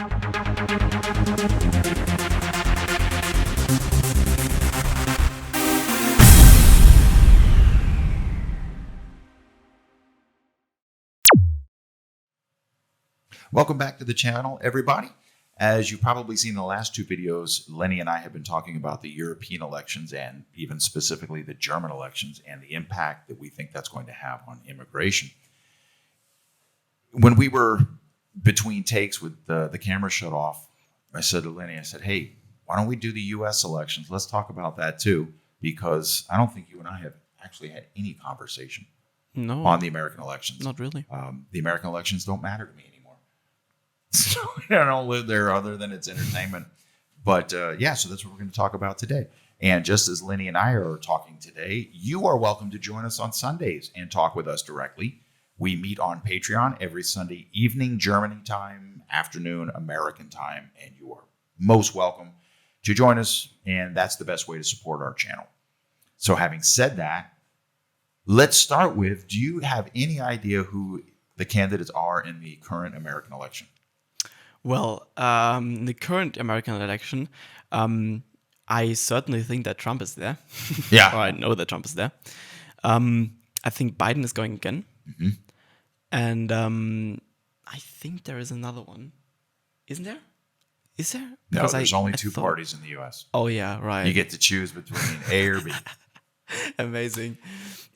Welcome back to the channel, everybody. As you've probably seen in the last two videos, Lenny and I have been talking about the European elections and even specifically the German elections and the impact that we think that's going to have on immigration. When we were between takes with the camera shut off, I said to Lenny, I said, hey, why don't we do the U.S. elections? Let's talk about that too, because I don't think you and I have actually had any conversation on the American elections. Not really. The American elections don't matter to me anymore. So I don't live there other than it's entertainment. But yeah, so that's what we're going to talk about today. And just as Lenny and I are talking today, you are welcome to join us on Sundays and talk with us directly. We meet on Patreon every Sunday evening, Germany time, afternoon, American time, and you are most welcome to join us. And that's the best way to support our channel. So having said that, let's start with, do you have any idea who the candidates are in the current American election? Well, the current American election, I certainly think that Trump is there. Yeah. Or I know that Trump is there. I think Biden is going again. Mm-hmm. And I think there is another one. Isn't there? Is there? No, Because there's I only two thought- parties in the U.S. Oh, yeah, right. You get to choose between A or B. Amazing.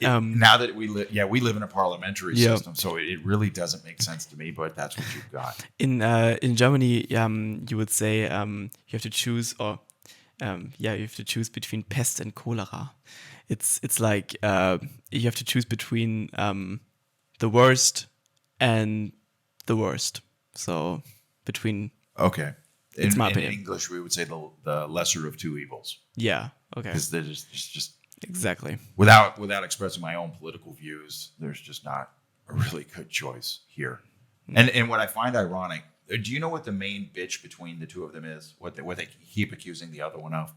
Now that we live in a parliamentary Yeah. system, so it really doesn't make sense to me, but that's what you've got. In Germany, you would say you have to choose, or you have to choose between pest and cholera. It's like you have to choose between the worst and the worst. So between Okay. It's my in opinion. English, we would say the lesser of two evils, okay, because there's just exactly. without expressing my own political views, there's just not a really good choice here. And what I find ironic, do you know what the main bitch between the two of them is? What they keep accusing the other one of?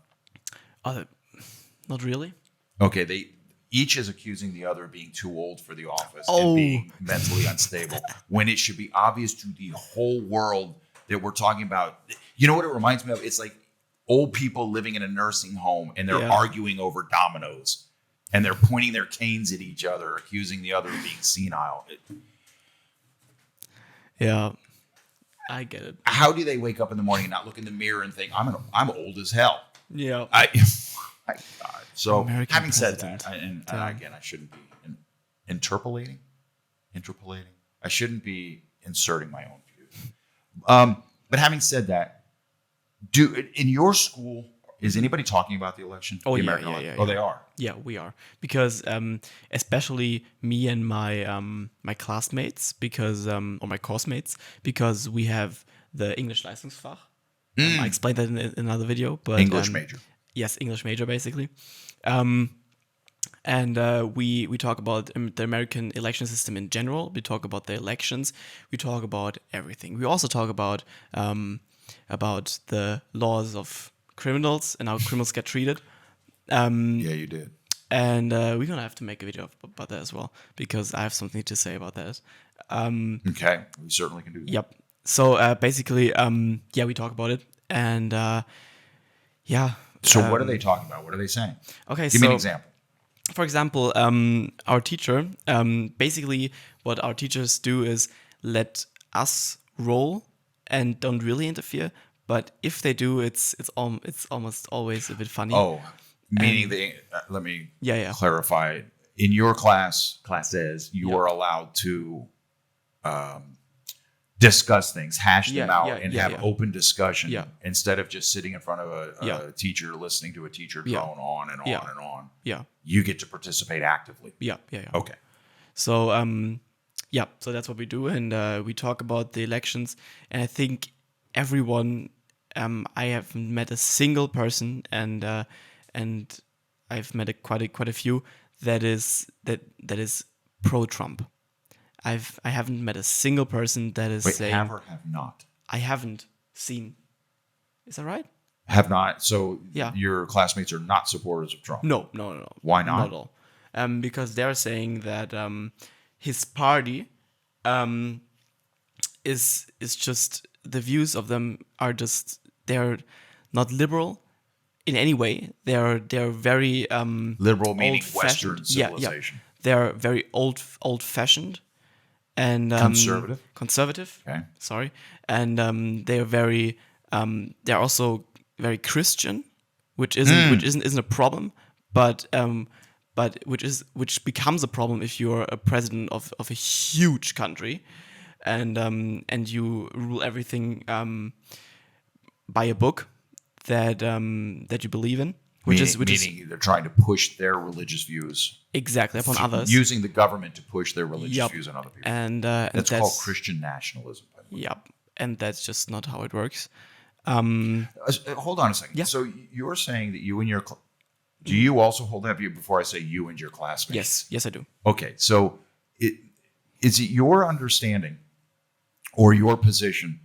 Not really. Okay, they each is accusing the other of being too old for the office Oh. and being mentally unstable, when it should be obvious to the whole world that we're talking about. You know what it reminds me of? It's like old people living in a nursing home and they're arguing over dominoes and they're pointing their canes at each other, accusing the other of being senile. Yeah, I get it. How do they wake up in the morning and not look in the mirror and think, I'm old as hell? Yeah. My God. So American having president. said that, and again, I shouldn't be interpolating. I shouldn't be inserting my own views. But having said that, in your school, is anybody talking about the election? Oh, the yeah, American yeah, election? yeah, Oh, they are. Yeah, we are, because especially me and my my classmates, because or my course mates, because we have the English Leistungsfach. I explained that in another video, but English major. Yes, English major basically, and we talk about the American election system in general. We talk about the elections. We talk about everything. We also talk about the laws of criminals and how criminals get treated. Yeah, you did. And we're gonna have to make a video about that as well, because I have something to say about that. Okay, we certainly can do that. Yep. So basically, we talk about it, and yeah. So what are they talking about? What are they saying? Okay, Give me an example. For example, our teacher, basically what our teachers do is let us roll and don't really interfere. But if they do, it's almost always a bit funny. Oh, meaning let me clarify. In your classes, you are allowed to discuss things, hash them out, and have open discussion instead of just sitting in front of a teacher, listening to a teacher drone on and on and on. Yeah. You get to participate actively. Yeah. Okay. So, so that's what we do. And we talk about the elections. And I think everyone, I have met a single person, and I've met quite a few that is pro-Trump. I haven't met a single person that is saying. Have or have not? I haven't seen. Is that right? Have not. So your classmates are not supporters of Trump? No. Why not? Not at all. Because they're saying that his party is just the views of them are just, they're not liberal in any way. They're very Liberal meaning old-fashioned. Western Yeah, civilization. they're very old-fashioned and conservative. Okay. Sorry, and they're very they're also very Christian, which isn't a problem, but which becomes a problem if you're a president of a huge country, and you rule everything by a book that you believe in, which is Meaning they're trying to push their religious views exactly upon others, using the government to push their religious Yup. views on other people. and That's called Christian nationalism. By the way. Yep, and that's just not how it works. Hold on a second. Yeah. So you're saying that you and your do you also hold that view before I say you and your classmates? Yes, I do. Okay, so is it your understanding or your position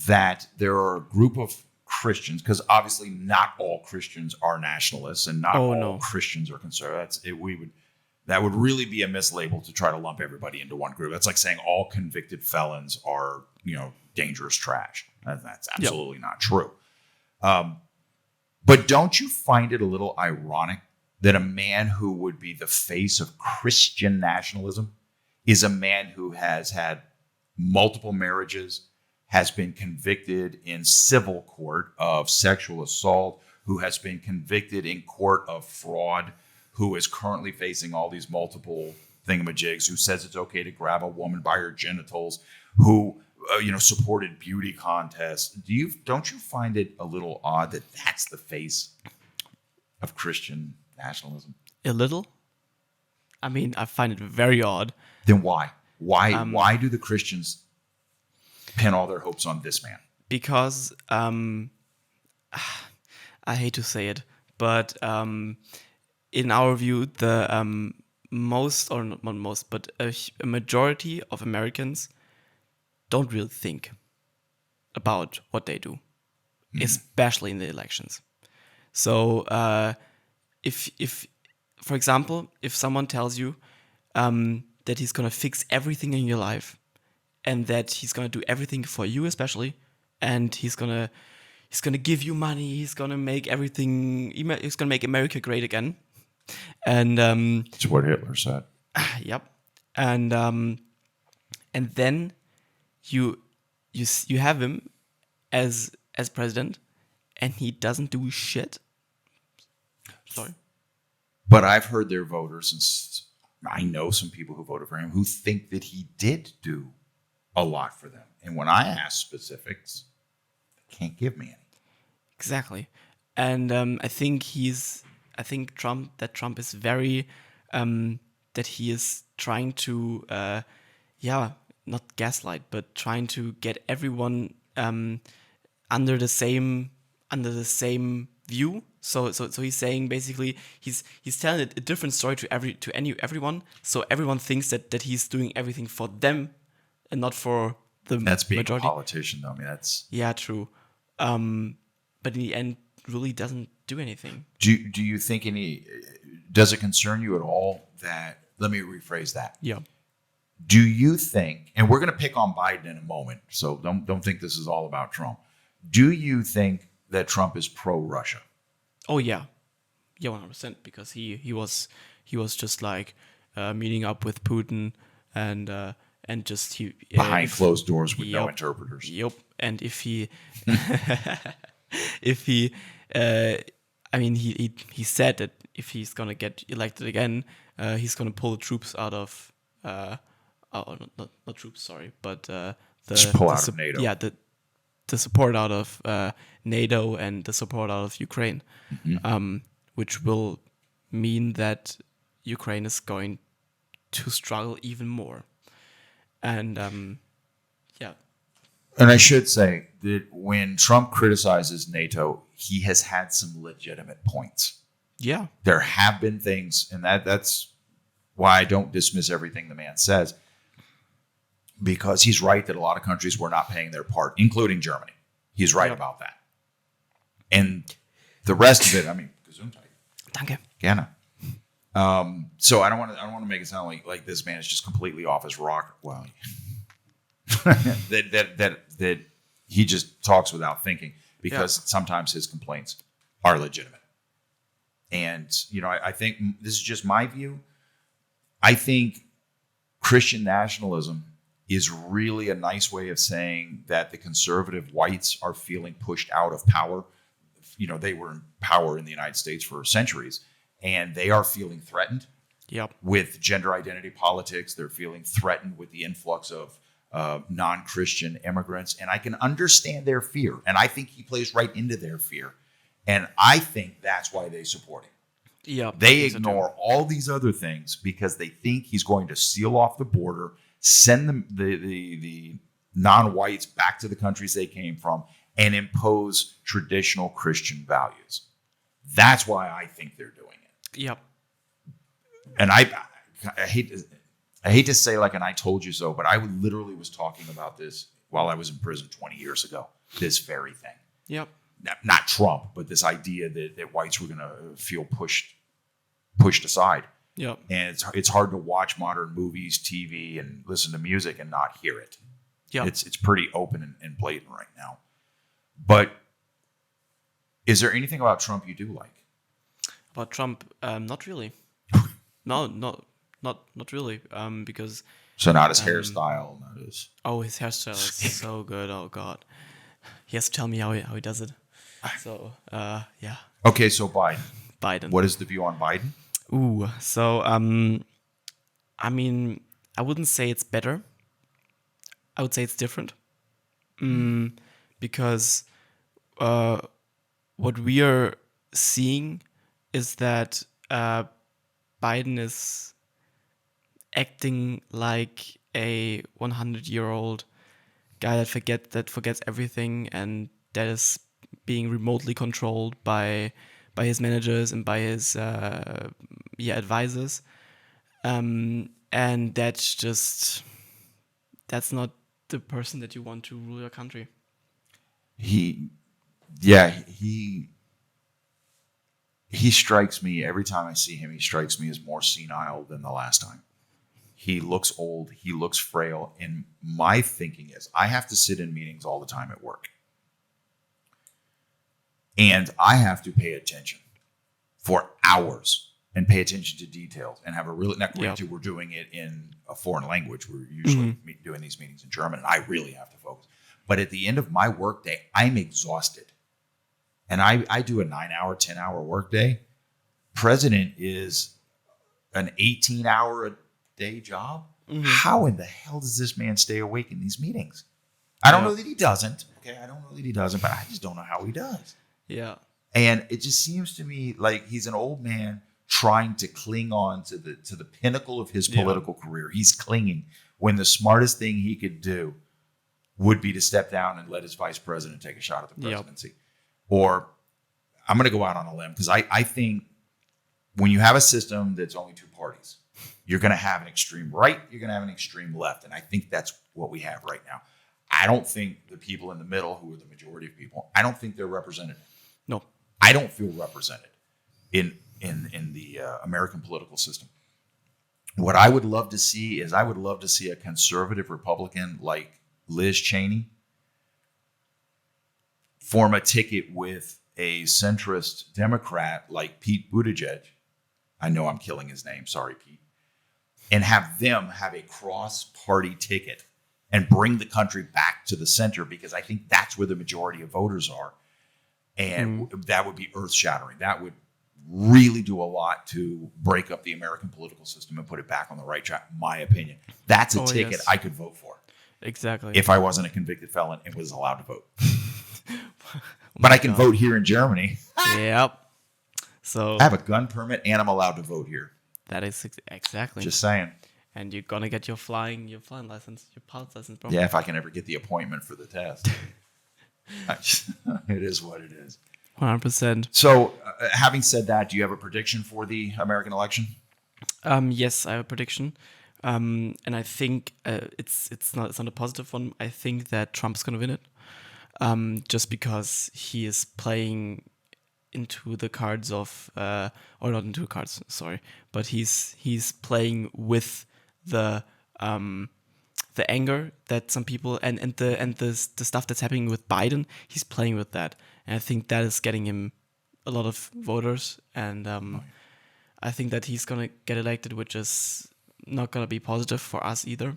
that there are a group of Christians, because obviously not all Christians are nationalists and not all Christians are conservative. That would really be a mislabel to try to lump everybody into one group. That's like saying all convicted felons are, dangerous trash. That's absolutely not true. But don't you find it a little ironic that a man who would be the face of Christian nationalism is a man who has had multiple marriages, has been convicted in civil court of sexual assault, who has been convicted in court of fraud, who is currently facing all these multiple thingamajigs, who says it's okay to grab a woman by her genitals, who supported beauty contests. Don't you find it a little odd that that's the face of Christian nationalism? A little. I mean, I find it very odd. Then why? Why do the Christians pin all their hopes on this man? Because I hate to say it, but in our view, the most, or not most, but a majority of Americans don't really think about what they do, especially in the elections. So if, for example, if someone tells you that he's gonna fix everything in your life, and that he's gonna do everything for you, especially, and he's gonna give you money, he's gonna make everything, he's gonna make America great again, and That's what Hitler said. yep, and then you have him as president, and he doesn't do shit. Sorry. But I've heard their voters, and I know some people who voted for him, who think that he did do a lot for them. And when I ask specifics, they can't give me any. Exactly. And I think Trump is very that he is trying to not gaslight, but trying to get everyone under the same view. So he's saying basically he's telling a different story to everyone. So everyone thinks that he's doing everything for them and not for the That's being majority. a politician, though. I mean, that's true. But in the end, really doesn't do anything. Do you think does it concern you at all that? Let me rephrase that. Yeah. Do you think, and we're going to pick on Biden in a moment, so don't think this is all about Trump. Do you think that Trump is pro-Russia? Oh yeah, 100%. Because he was just like meeting up with Putin and just behind closed doors with no interpreters. Yep. And if he he said that if he's gonna get elected again, he's gonna pull the troops out of not troops, sorry, but just pull out of NATO. Yeah, the support out of NATO and the support out of Ukraine, which will mean that Ukraine is going to struggle even more. And And I should say that when Trump criticizes NATO, he has had some legitimate points. Yeah. There have been things, and that's why I don't dismiss everything the man says, because he's right that a lot of countries were not paying their part, including Germany. He's right about that. And the rest of it, I mean, Gesundheit. Danke. Gerne. So I don't want to make it sound like this man is just completely off his rocker. Well, that He just talks without thinking because sometimes his complaints are legitimate. And, I think this is just my view. I think Christian nationalism is really a nice way of saying that the conservative whites are feeling pushed out of power. They were in power in the United States for centuries, and they are feeling threatened with gender identity politics. They're feeling threatened with the influx of non-Christian immigrants. And I can understand their fear. And I think he plays right into their fear. And I think that's why they support him. Yeah, they ignore all these other things because they think he's going to seal off the border, send them the non-whites back to the countries they came from, and impose traditional Christian values. That's why I think they're doing it. Yep. And I hate to say like, and I told you so, but I literally was talking about this while I was in prison 20 years ago. This very thing. Yep. Not Trump, but this idea that whites were going to feel pushed aside. Yep. And it's hard to watch modern movies, TV, and listen to music and not hear it. Yep. It's pretty open and blatant right now. But is there anything about Trump you do like? About Trump, not really. No, not really. Because so not his hairstyle, not his. Oh, his hairstyle is so good. Oh God, he has to tell me how he does it. So yeah. Okay, so Biden. What is the view on Biden? Ooh, so I mean, I wouldn't say it's better. I would say it's different. Because what we are seeing is that Biden is acting like a 100-year-old guy that forgets everything, and that is being remotely controlled by his managers and by his advisors, and that's not the person that you want to rule your country. He strikes me every time I see him. He strikes me as more senile than the last time. He looks old. He looks frail. And my thinking is, I have to sit in meetings all the time at work, and I have to pay attention for hours and pay attention to details and have a really. Not granted, we're doing it in a foreign language. We're usually doing these meetings in German, and I really have to focus. But at the end of my workday, I'm exhausted. And I do a 9-hour, 10-hour workday. President is an 18-hour-a-day job. How in the hell does this man stay awake in these meetings? I don't know that he doesn't. Okay, I don't know that he doesn't, but I just don't know how he does. Yeah. And it just seems to me like he's an old man trying to cling on to the pinnacle of his political career. He's clinging when the smartest thing he could do would be to step down and let his vice president take a shot at the presidency. Or I'm going to go out on a limb because I think when you have a system that's only two parties, you're going to have an extreme right, you're going to have an extreme left. And I think that's what we have right now. I don't think the people in the middle, who are the majority of people, I don't think they're represented. No. I don't feel represented in the American political system. What I would love to see is a conservative Republican like Liz Cheney form a ticket with a centrist Democrat like Pete Buttigieg. I know I'm killing his name. Sorry, Pete. And have them have a cross-party ticket and bring the country back to the center, because I think that's where the majority of voters are. And that would be earth-shattering. That would really do a lot to break up the American political system and put it back on the right track, in my opinion. That's a ticket I could vote for. Exactly. If I wasn't a convicted felon and was allowed to vote. But I can vote here in Germany. Yep. So I have a gun permit and I'm allowed to vote here. That is exactly. Just saying. And you're gonna get your flying license, your pilot's license, bro. Yeah, if I can ever get the appointment for the test. It is what it is. 100%. So, having said that, do you have a prediction for the American election? Yes, I have a prediction, and I think it's not a positive one. I think that Trump's gonna win it, just because he is playing into the cards of, or not into the cards, sorry, but he's playing with the the anger that some people and the stuff that's happening with Biden, he's playing with that, and I think that is getting him a lot of voters, and I think that he's gonna get elected, which is not gonna be positive for us either.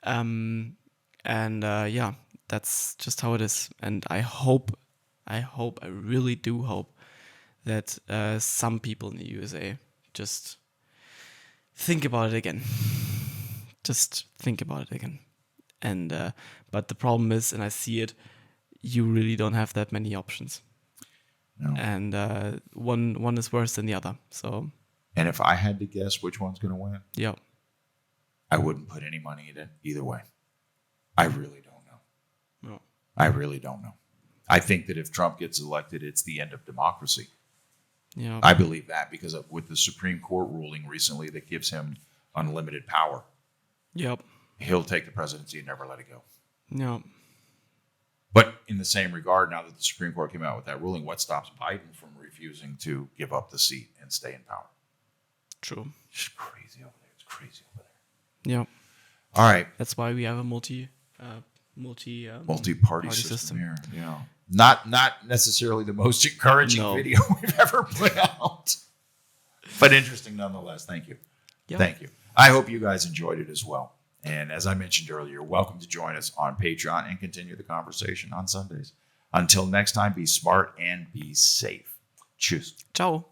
Yeah, that's just how it is, and I really do hope that some people in the USA just think about it again. Just think about it again. And but the problem is, and I see it, you really don't have that many options. No. And one is worse than the other. So. And if I had to guess which one's going to win, Yeah. I wouldn't put any money in it either way. I really don't know. No. I really don't know. I think that if Trump gets elected, it's the end of democracy. Yeah. I believe that because with the Supreme Court ruling recently that gives him unlimited power, Yep. he'll take the presidency and never let it go. Yeah. But in the same regard, now that the Supreme Court came out with that ruling, what stops Biden from refusing to give up the seat and stay in power? True. It's crazy over there. It's crazy over there. Yeah. All right. That's why we have a multi-party Multi-party system here. Yeah. Not necessarily the most encouraging video we've ever put out, but interesting nonetheless. Thank you. Yep. Thank you. I hope you guys enjoyed it as well. And as I mentioned earlier, welcome to join us on Patreon and continue the conversation on Sundays. Until next time, be smart and be safe. Tschüss. Ciao.